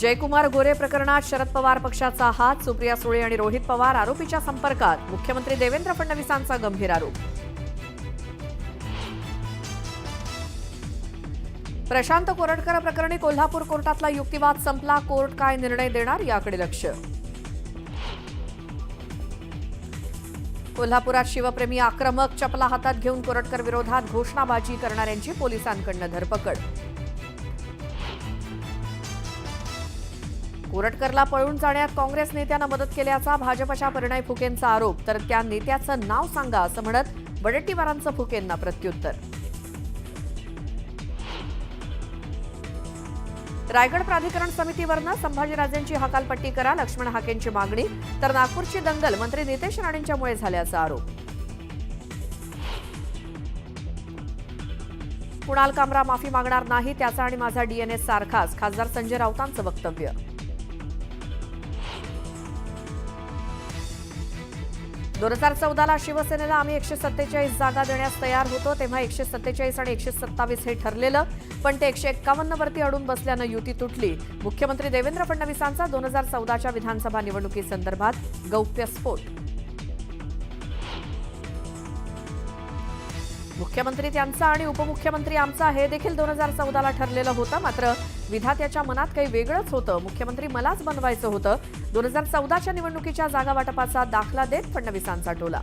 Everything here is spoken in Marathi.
जयकुमार गोरे प्रकरणात शरद पवार पक्षाचा हात, सुप्रिया सुळे आणि रोहित पवार आरोपीच्या संपर्कात, मुख्यमंत्री देवेंद्र फडणवीसांचा गंभीर आरोप. प्रशांत कोरटकर प्रकरणी कोल्हापूर कोर्टातला युक्तिवाद संपला, कोर्ट काय निर्णय देणार याकडे लक्ष. कोल्हापुरात शिवप्रेमी आक्रमक, चपला हातात घेऊन कोरटकर विरोधात घोषणाबाजी करणाऱ्यांची पोलिसांकडून धरपकड. कोरटकरला पळून जाण्यात काँग्रेस नेत्यांना मदत केल्याचा भाजपच्या परिणय फुकेंचा आरोप, तर त्या नेत्याचं नाव सांगा असं म्हणत वडेट्टीवारांचं फुकेंना प्रत्युत्तर. रायगड प्राधिकरण समितीवरनं संभाजीराजेंची हकालपट्टी करा, लक्ष्मण हाकेंची मागणी, तर नागपूरची दंगल मंत्री नितेश राणेंच्यामुळे झाल्याचा आरोप. कुणाल कामरा माफी मागणार नाही, त्याचा आणि माझा डीएनए सारखाच, खासदार संजय राऊतांचं वक्तव्य. 2014ला शिवसेनेला आम्ही 147 जागा देण्यास तयार होतो, तेव्हा 147 आणि 127 हे ठरलेलं, पण ते 151 वरती अडून बसल्यानं युती तुटली. मुख्यमंत्री देवेंद्र फडणवीसांचा 2014च्या विधानसभा निवडणुकीसंदर्भात गौप्यस्फोट. मुख्यमंत्री त्यांचा आणि उपमुख्यमंत्री आमचा हे देखील 2014ला ठरलेलं होतं, मात्र विधात्याच्या मनात काही वेगळंच होतं. मुख्यमंत्री मलाच बनवायचं होतं. 2014च्या निवडणुकीच्या जागा वाटपाचा दाखला देत फडणवीसांचा टोला.